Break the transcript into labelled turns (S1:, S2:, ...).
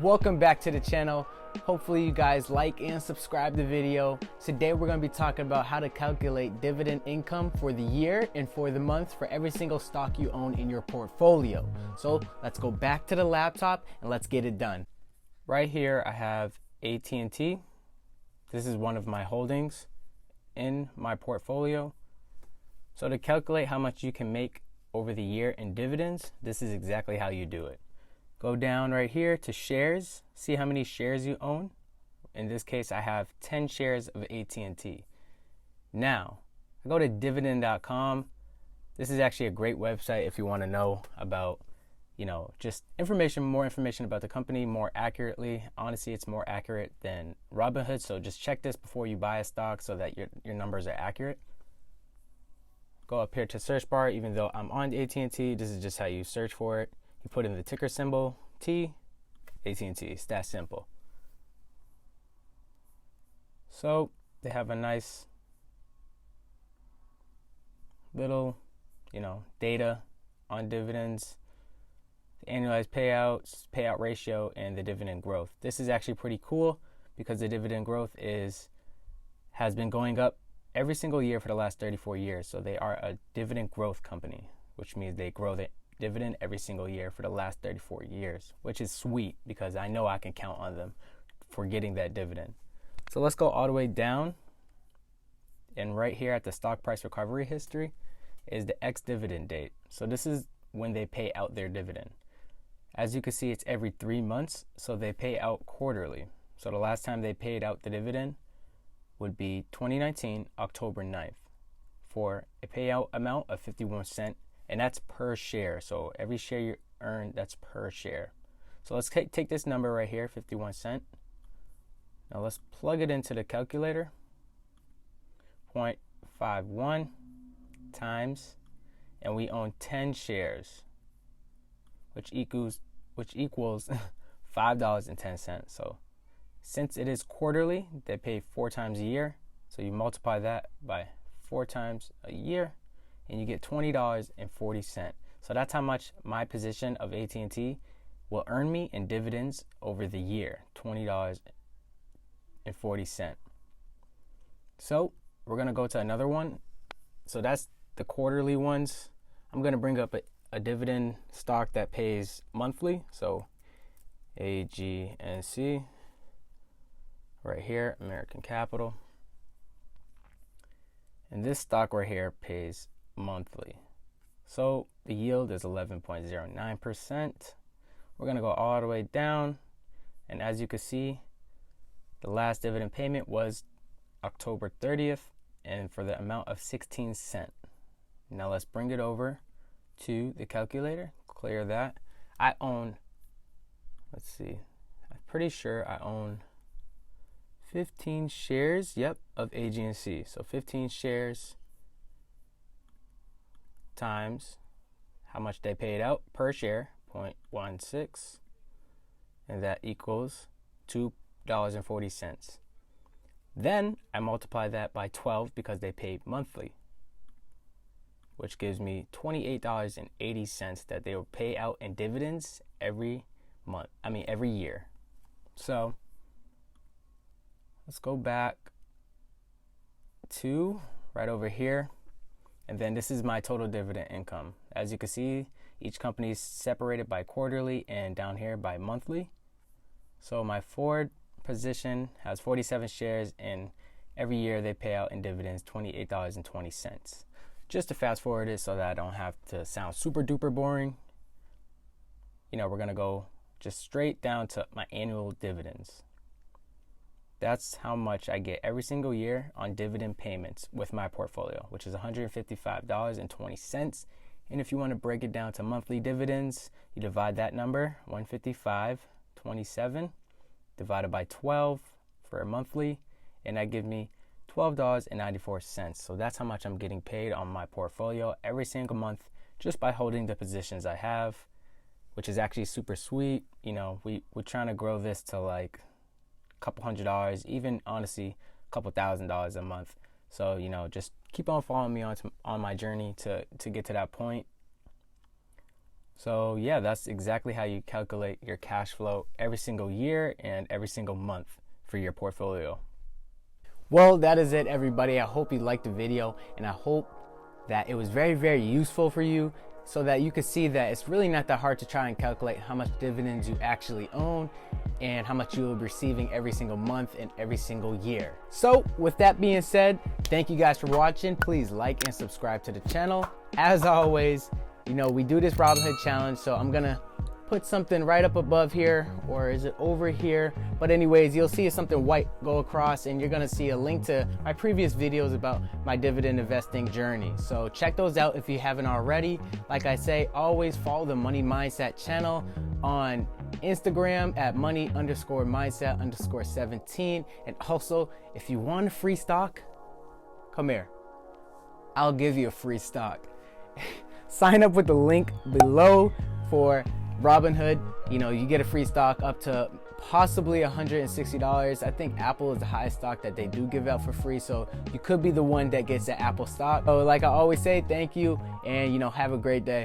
S1: Welcome back to the channel. Hopefully you guys like and subscribe the video. Today we're going to be talking about how to calculate dividend income for the year and for the month for every single stock you own in your portfolio. So let's go back to the laptop and let's get it done. Right here I have AT&T. This is one of my holdings in my portfolio. So to calculate how much you can make over the year in dividends, this is exactly how you do it. Go down right here to shares, see how many shares you own. In this case, I have 10 shares of AT&T. Now, I go to Dividendcom. This is actually a great website if you want to know about, just more information about the company more accurately. Honestly, it's more accurate than Robinhood, so just check this before you buy a stock so that your numbers are accurate. Go up here to search bar. Even though I'm on AT&T, this is just how you search for it. You put in the ticker symbol T, AT&T. It's that simple. So they have a nice little, data on dividends, the annualized payouts, payout ratio, and the dividend growth. This is actually pretty cool because the dividend growth has been going up every single year for the last 34 years. So they are a dividend growth company, which means they grow the dividend every single year for the last 34 years, which is sweet because I know I can count on them for getting that dividend. So let's go all the way down. And right here at the stock price recovery history is the ex-dividend date. So this is when they pay out their dividend. As you can see, it's every 3 months, so they pay out quarterly. So the last time they paid out the dividend would be 2019, October 9th, for a payout amount of 51 cents. And that's per share. So every share you earn, that's per share. So let's take this number right here, 51 cents. Now let's plug it into the calculator. 0.51 times, and we own 10 shares, which equals $5.10. So since it is quarterly, they pay 4 times a year. So you multiply that by 4 times a year, and you get $20.40. So that's how much my position of AT&T will earn me in dividends over the year, $20.40. So we're going to go to another one. So that's the quarterly ones. I'm going to bring up a dividend stock that pays monthly. So AGNC, right here, American Capital. And this stock right here pays monthly. So the yield is 11.09%. We're going to go all the way down, and as you can see, the last dividend payment was October 30th, and for the amount of 16 cents. Now let's bring it over to the calculator, clear that. I own, let's see, I'm pretty sure I own 15 shares, of AGNC. So 15 shares times how much they paid out per share, 0.16, and that equals $2.40. Then I multiply that by 12 because they paid monthly, which gives me $28.80 that they will pay out in dividends every year. So let's go back to right over here. And then this is my total dividend income. As you can see, each company is separated by quarterly and down here by monthly. So my Ford position has 47 shares, and every year they pay out in dividends $28.20. Just to fast forward it so that I don't have to sound super duper boring, we're going to go just straight down to my annual dividends. That's how much I get every single year on dividend payments with my portfolio, which is $155.20. And if you want to break it down to monthly dividends, you divide that number, $155.27, divided by 12 for a monthly, and that gives me $12.94. So that's how much I'm getting paid on my portfolio every single month just by holding the positions I have, which is actually super sweet. We're trying to grow this to like couple $100, even honestly couple $1,000 a month. So just keep on following me on my journey to get to that point. So yeah, that's exactly how you calculate your cash flow every single year and every single month for your portfolio. Well, that is it, everybody. I hope you liked the video, and I hope that it was very, very useful for you, so that you can see that it's really not that hard to try and calculate how much dividends you actually own and how much you will be receiving every single month and every single year. So with that being said, thank you guys for watching. Please like and subscribe to the channel. As always, you know, we do this Robinhood challenge, so I'm gonna put something right up above here, or is it over here? But anyways, you'll see something white go across, and you're gonna see a link to my previous videos about my dividend investing journey. So check those out if you haven't already. Like I say, always follow the Money Mindset channel on Instagram at money_mindset_17. And also, if you want a free stock, come here. I'll give you a free stock. Sign up with the link below for Robinhood. You know, you get a free stock up to possibly $160. I think Apple is the highest stock that they do give out for free, so you could be the one that gets the Apple stock. So like I always say, thank you, and you know, have a great day.